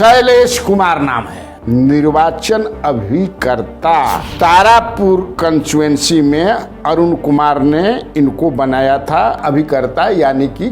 शैलेश कुमार नाम है, निर्वाचन अभिकर्ता। तारापुर कंस्टिट्यूएंसी में अरुण कुमार ने इनको बनाया था अभिकर्ता, यानी कि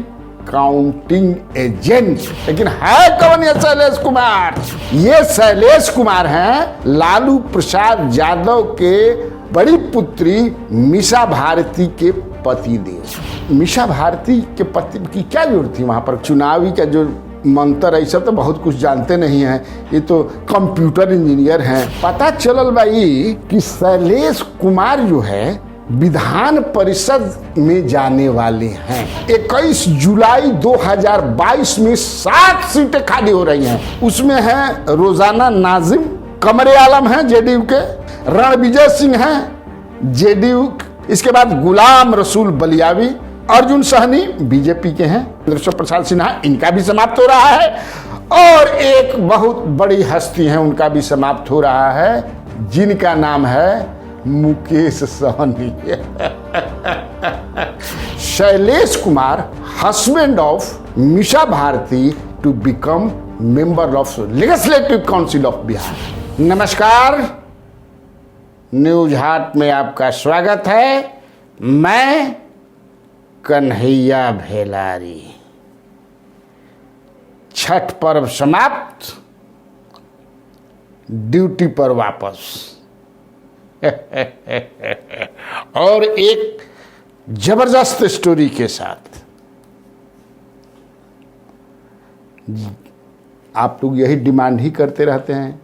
काउंटिंग एजेंट। लेकिन है कौन ये शैलेश कुमार? ये शैलेश कुमार हैं लालू प्रसाद यादव के बड़ी पुत्री मीसा भारती के पति देव। मीसा भारती के पति की क्या जरूरत थी वहां पर? चुनावी का जो मंत्र ऐसा तो बहुत कुछ जानते नहीं हैं, ये तो कंप्यूटर इंजीनियर हैं। पता चलल भाई कि शैलेश कुमार जो है विधान परिषद में जाने वाले हैं। 21 जुलाई 2022 में 7 सीटें खाली हो रही हैं। उसमें है रोजाना नाजिम, कमरे आलम हैं जेडीयू के, रणविजय सिंह हैं जेडीयू, इसके बाद गुलाम रसूल बलियावी, अर्जुन सहनी बीजेपी के हैं, इंद्रशव प्रसाद सिन्हा इनका भी समाप्त हो रहा है, और एक बहुत बड़ी हस्ती है उनका भी समाप्त हो रहा है, जिनका नाम है Mukesh Sahani. Shailesh Kumar husband of Misa Bharti to become member of legislative council of Bihar. नमस्कार, न्यूज हाट में आपका स्वागत है। मैं कन्हैया भेलारी। छठ पर्व समाप्त, ड्यूटी पर वापस। और एक जबरदस्त स्टोरी के साथ। आप लोग यही डिमांड ही करते रहते हैं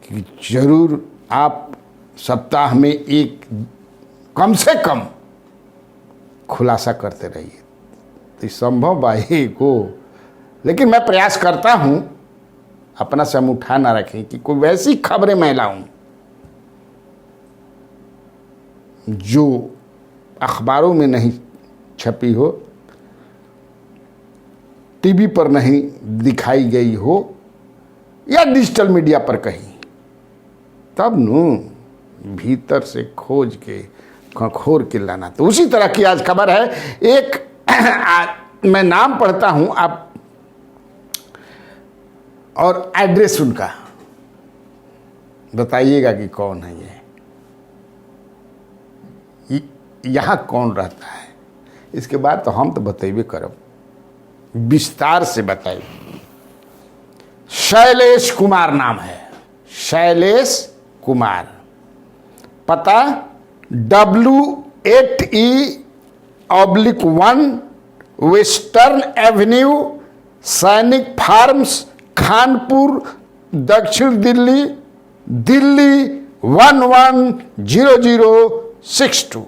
कि जरूर आप सप्ताह में एक कम से कम खुलासा करते रहिए। तो संभव बाई को, लेकिन मैं प्रयास करता हूं अपना से हम उठा ना रखें कि कोई वैसी खबरें मैं लाऊं जो अखबारों में नहीं छपी हो, टीवी पर नहीं दिखाई गई हो, या डिजिटल मीडिया पर कहीं, तब नु भीतर से खोज के खंखोर के लाना। तो उसी तरह की आज खबर है। एक मैं नाम पढ़ता हूं आप, और एड्रेस उनका बताइएगा कि कौन है ये, यहां कौन रहता है। इसके बाद तो हम तो बतेबे करब, विस्तार से बताइए। शैलेश कुमार नाम है, शैलेश कुमार। पता W8E/1 वेस्टर्न एवेन्यू, सैनिक फार्म्स, खानपुर, दक्षिण दिल्ली, दिल्ली 110062।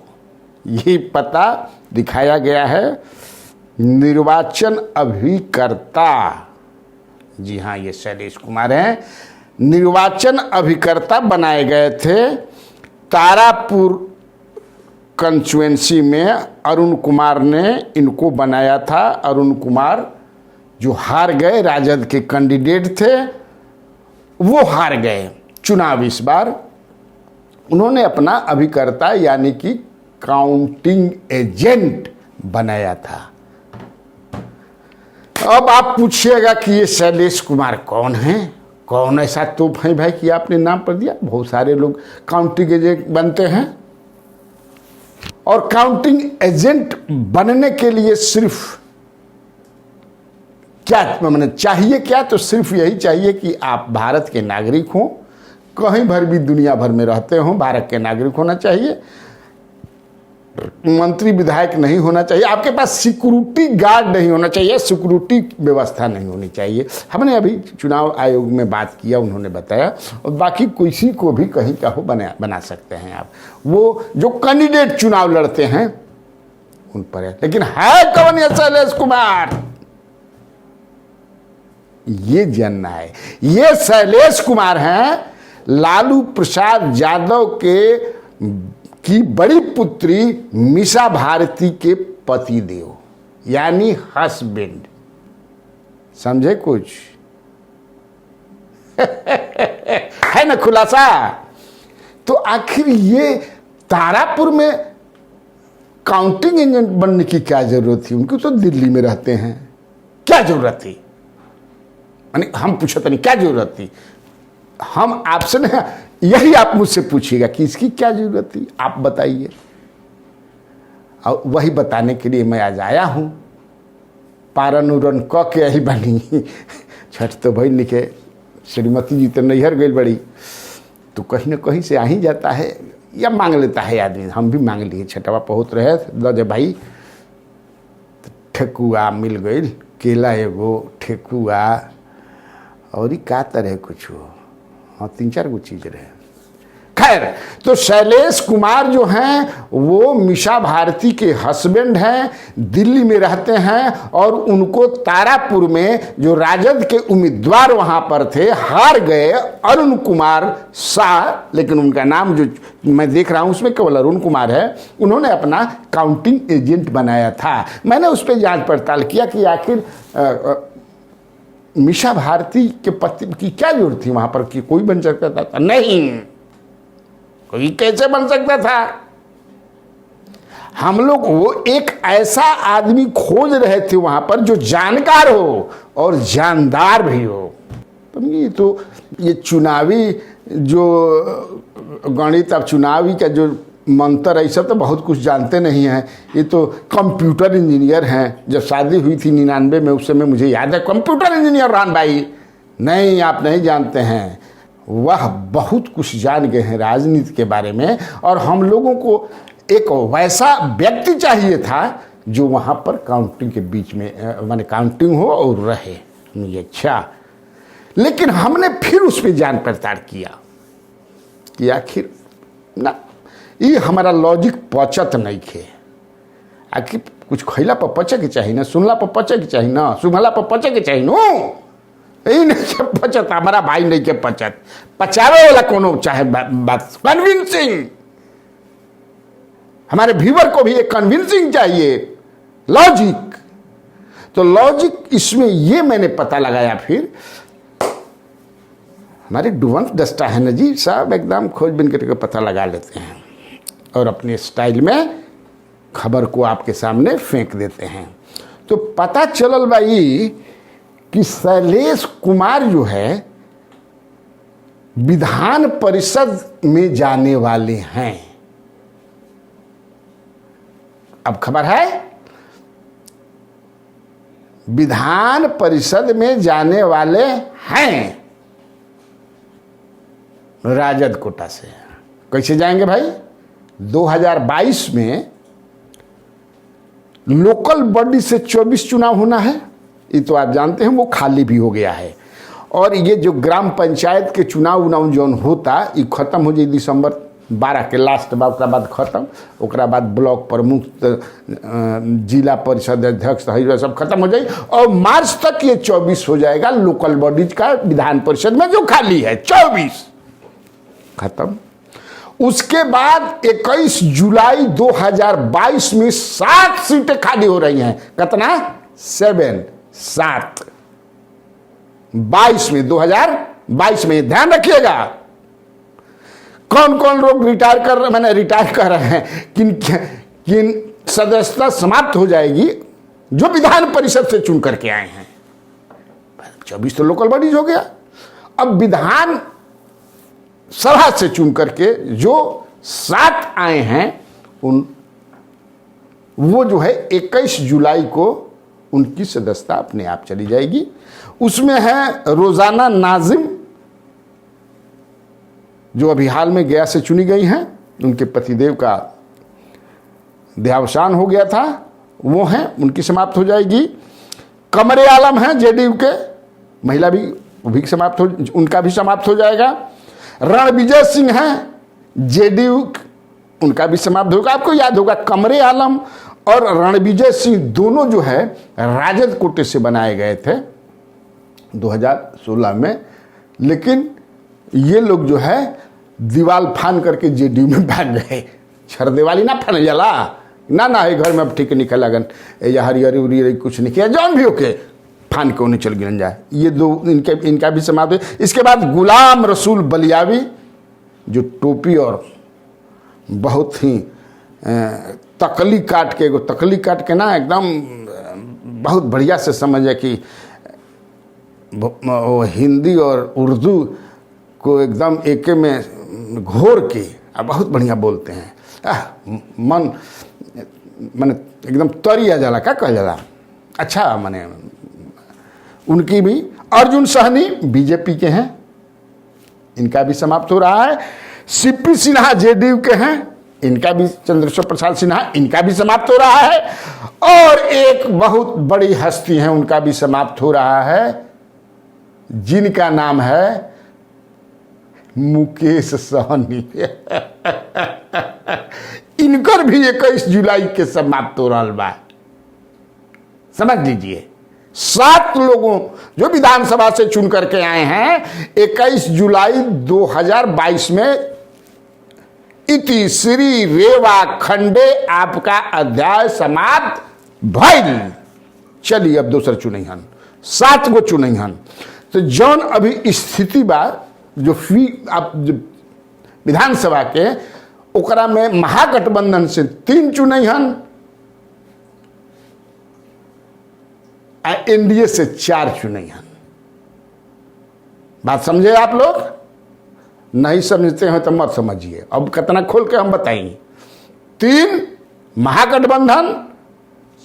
यही पता दिखाया गया है। निर्वाचन अभिकर्ता, जी हाँ, ये शैलेश कुमार हैं, निर्वाचन अभिकर्ता बनाए गए थे। तारापुर कंस्टिट्यूएंसी में अरुण कुमार ने इनको बनाया था। अरुण कुमार जो हार गए, राजद के कैंडिडेट थे, वो हार गए चुनाव इस बार। उन्होंने अपना अभिकर्ता यानी कि काउंटिंग एजेंट बनाया था। अब आप पूछिएगा कि ये शैलेश कुमार कौन है? कौन ऐसा तोप है भाई कि आपने नाम पर दिया? बहुत सारे लोग काउंटिंग एजेंट बनते हैं, और काउंटिंग एजेंट बनने के लिए सिर्फ क्या मैंने चाहिए क्या? तो सिर्फ यही चाहिए कि आप भारत के नागरिक हों, कहीं भर भी दुनिया भर में रहते हों, भारत के नागरिक होना चाहिए, मंत्री विधायक नहीं होना चाहिए, आपके पास सिक्योरिटी गार्ड नहीं होना चाहिए, सिक्योरिटी व्यवस्था नहीं होनी चाहिए। हमने अभी चुनाव आयोग में बात किया, उन्होंने बताया, और बाकी किसी को भी कहीं का हो बना सकते हैं आप। वो जो कैंडिडेट चुनाव लड़ते हैं उन पर है। लेकिन है कौन ये शैलेश कुमार? ये जानना है। ये शैलेश कुमार हैं लालू प्रसाद यादव की बड़ी पुत्री मीसा भारती के पति देव, यानी हस्बैंड। समझे कुछ? है ना खुलासा? तो आखिर ये तारापुर में काउंटिंग एजेंट बनने की क्या जरूरत थी? उनको तो दिल्ली में रहते हैं, क्या जरूरत थी? यानी हम पूछते नहीं क्या जरूरत थी, हम आपसे ना यही आप मुझसे पूछिएगा कि इसकी क्या जरूरत थी, आप बताइए। और वही बताने के लिए मैं आज आया हूँ। पारन उरन क के यही बनी छठ तो भाई लिखे, श्रीमती जी तो नैहर गई बड़ी, तो कहीं ना कहीं से आ ही जाता है या मांग लेता है आदमी। हम भी मांग लिए, छठवा पहुँच रहे दे भाई, तो ठेकुआ मिल गई, केला एगो, ठेकुआ और का तरह कुछ हो, हाँ 3-4 गो चीज रहे। खैर, तो शैलेश कुमार जो हैं वो मीशा भारती के हस्बैंड हैं, दिल्ली में रहते हैं और उनको तारापुर में जो राजद के उम्मीदवार वहां पर थे हार गए, अरुण कुमार शाह, लेकिन उनका नाम जो मैं देख रहा हूं उसमें केवल अरुण कुमार है, उन्होंने अपना काउंटिंग एजेंट बनाया था। मैंने उस पर जांच पड़ताल किया कि आखिर मीशा भारती के पति की क्या जरूरत थी वहां पर कि कोई बन सकता था? नहीं, कोई कैसे बन सकता था। हम लोग वो एक ऐसा आदमी खोज रहे थे वहां पर जो जानकार हो और जानदार भी हो। तो ये चुनावी जो गणित, अब चुनावी का जो मंत्र है, सब तो बहुत कुछ जानते नहीं हैं। ये तो कंप्यूटर इंजीनियर हैं। जब शादी हुई थी 99 में, उस समय मुझे याद है कंप्यूटर इंजीनियर रान भाई, नहीं आप नहीं जानते हैं, वह बहुत कुछ जान गए हैं राजनीति के बारे में। और हम लोगों को एक वैसा व्यक्ति चाहिए था जो वहाँ पर काउंटिंग के बीच में माने काउंटिंग हो और रहे। ये अच्छा, लेकिन हमने फिर उस पर जान पड़ताल किया कि आखिर ना ये हमारा लॉजिक पचत नहीं खे। आखिर कुछ खैला पर पचे के चाहिए ना, सुनला पर पचे के चाहिए ना, सुनला पर पचे के चाहिए नो, यही नहीं के पचत, हमारा भाई नहीं के पचत, पचावे वाला कोनो चाहे बात कन्विंसिंग, हमारे व्यूअर को भी एक कन्विंसिंग चाहिए लॉजिक। तो लॉजिक इसमें ये मैंने पता लगाया, फिर हमारे डुवंत दस्ता है ना जी साहब, एकदम खोजबीन करके पता लगा लेते हैं और अपने स्टाइल में खबर को आपके सामने फेंक देते हैं। तो पता चलल भाई कि शैलेश कुमार जो है विधान परिषद में जाने वाले हैं। अब खबर है विधान परिषद में जाने वाले हैं राजद कोटा से। कैसे जाएंगे भाई? 2022 में लोकल बॉडी से 24 चुनाव होना है, ये तो आप जानते हैं, वो खाली भी हो गया है। और ये जो ग्राम पंचायत के चुनाव जौन होता, ये खत्म हो जाए दिसंबर 12 के लास्ट बा, ओकरा बाद खत्म, ओकरा बाद ब्लॉक प्रमुख, जिला परिषद अध्यक्ष सब खत्म हो जाए और मार्च तक ये 24 हो जाएगा लोकल बॉडीज का विधान परिषद में जो खाली है 24 खत्म। उसके बाद 21 जुलाई 2022 में 7 सीटें खाली हो रही हैं। कितना? 7 22 में, 2022 में, ध्यान रखिएगा। कौन कौन लोग रिटायर कर रहे हैं, किन सदस्यता समाप्त हो जाएगी जो विधान परिषद से चुन करके आए हैं। 24 तो लोकल बॉडीज हो गया। अब विधान सभा से चुन करके जो 7 आए हैं, वो जो है 21 जुलाई को उनकी सदस्यता अपने आप चली जाएगी। उसमें है रोजाना नाजिम, जो अभी हाल में गया से चुनी गई हैं, उनके पतिदेव का देहावसान हो गया था, वो हैं, उनकी समाप्त हो जाएगी। कमरे आलम हैं जेडीयू के, महिला भी, वो भी समाप्त हो, उनका भी समाप्त हो जाएगा। रणविजय सिंह हैं जेडीयू, उनका भी समाप्त होगा। आपको याद होगा कमरे आलम और रणविजय सिंह दोनों जो है राजद कोटे से बनाए गए थे 2016 में, लेकिन ये लोग जो है दीवाल फान करके जेडीयू में भाग गए। छर दिवाली ना फाने जला ना है घर में, अब ठीक निकल लगन या हरिहरी उरी कुछ नहीं किया, जौन भी होके फान के उन्हें चल गिरन जाए। ये दो इनका भी समाप्त है। इसके बाद गुलाम रसूल बलियावी, जो टोपी और बहुत ही तकली काट के ना एकदम बहुत बढ़िया से समझे कि वो हिंदी और उर्दू को एकदम एके में घोर के बहुत बढ़िया बोलते हैं। मन माने एकदम तरिया जाला, क्या कह जाला, अच्छा माने उनकी भी। अर्जुन सहनी बीजेपी के हैं, इनका भी समाप्त हो रहा है। सीपी सिन्हा जेडीयू के हैं, इनका भी, चंद्रशेखर प्रसाद सिन्हा, इनका भी समाप्त हो रहा है। और एक बहुत बड़ी हस्ती है, उनका भी समाप्त हो रहा है, जिनका नाम है मुकेश सहनी। इनकर भी 21 जुलाई के समाप्त हो रहा बा। समझ लीजिए, 7 लोगों जो विधानसभा से चुन करके आए हैं 21 जुलाई 2022 में इति श्री रेवा खंडे आपका अध्याय समाप्त भइल। चलिए अब दूसरा चुनैहन, 7 गो चुनैहन। तो जौन अभी स्थिति बा जो आप विधानसभा के, ओकरा में महागठबंधन से 3 चुनैहन, एनडीए से 4 चुनैहन। बात समझे आप लोग? नहीं समझते हैं तो मत समझिए, अब कितना खोल के हम बताएंगे। 3 महागठबंधन,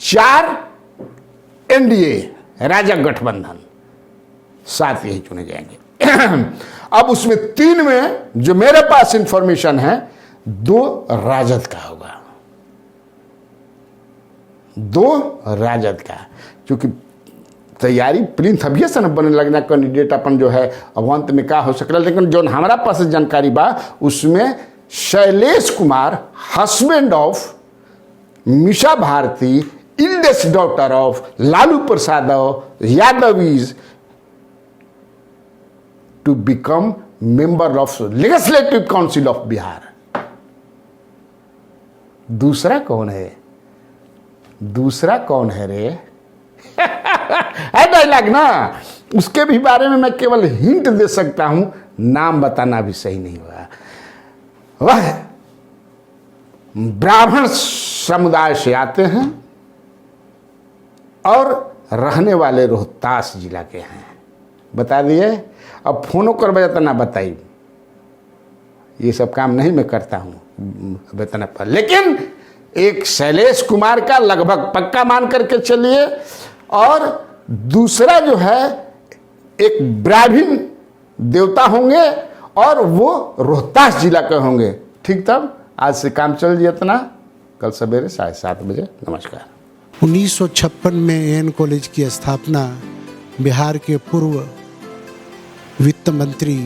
4 एनडीए राजग गठबंधन, 7 यही चुने जाएंगे। अब उसमें 3 में जो मेरे पास इंफॉर्मेशन है 2 राजद का होगा, 2 राजद का, क्योंकि तैयारी प्रिंस अभी से न बने लगना कैंडिडेट अपन जो है अवंत में का हो सकता। लेकिन जो हमारा पास जानकारी बा उसमें Shailesh Kumar, husband of Misa Bharti, eldest daughter of Lalu Prasad Yadav is to become member of legislative council of Bihar. दूसरा कौन है? दूसरा कौन है रे? है डायलॉग ना, उसके भी बारे में मैं केवल हिंट दे सकता हूं, नाम बताना भी सही नहीं हुआ। वह ब्राह्मण समुदाय से आते हैं और रहने वाले रोहतास जिला के हैं। बता दिए। अब फोनो कर बजाता ना बताइए, ये सब काम नहीं मैं करता हूं वेतन पर। लेकिन एक शैलेश कुमार का लगभग पक्का मान करके चलिए, और दूसरा जो है एक ब्राह्मण देवता होंगे और वो रोहतास जिला के होंगे। ठीक, तब आज से काम चल जाए इतना, कल सवेरे 7:30 बजे। नमस्कार। 1956 में एएन कॉलेज की स्थापना बिहार के पूर्व वित्त मंत्री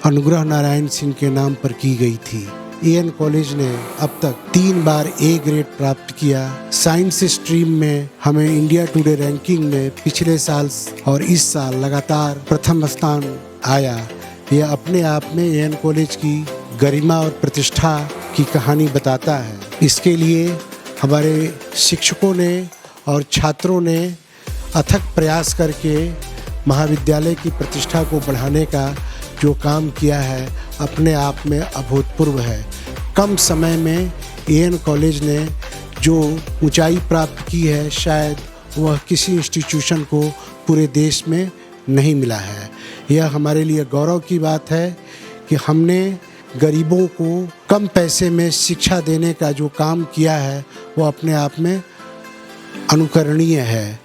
अनुग्रह नारायण सिंह के नाम पर की गई थी। एएन कॉलेज ने अब तक 3 बार ए ग्रेड प्राप्त किया। साइंस स्ट्रीम में हमें इंडिया टुडे रैंकिंग में पिछले साल और इस साल लगातार प्रथम स्थान आया। यह अपने आप में एएन कॉलेज की गरिमा और प्रतिष्ठा की कहानी बताता है। इसके लिए हमारे शिक्षकों ने और छात्रों ने अथक प्रयास करके महाविद्यालय की प्रतिष्ठा को बढ़ाने का जो काम किया है अपने आप में अभूतपूर्व है। कम समय में एएन कॉलेज ने जो ऊंचाई प्राप्त की है शायद वह किसी इंस्टीट्यूशन को पूरे देश में नहीं मिला है। यह हमारे लिए गौरव की बात है कि हमने गरीबों को कम पैसे में शिक्षा देने का जो काम किया है वो अपने आप में अनुकरणीय है।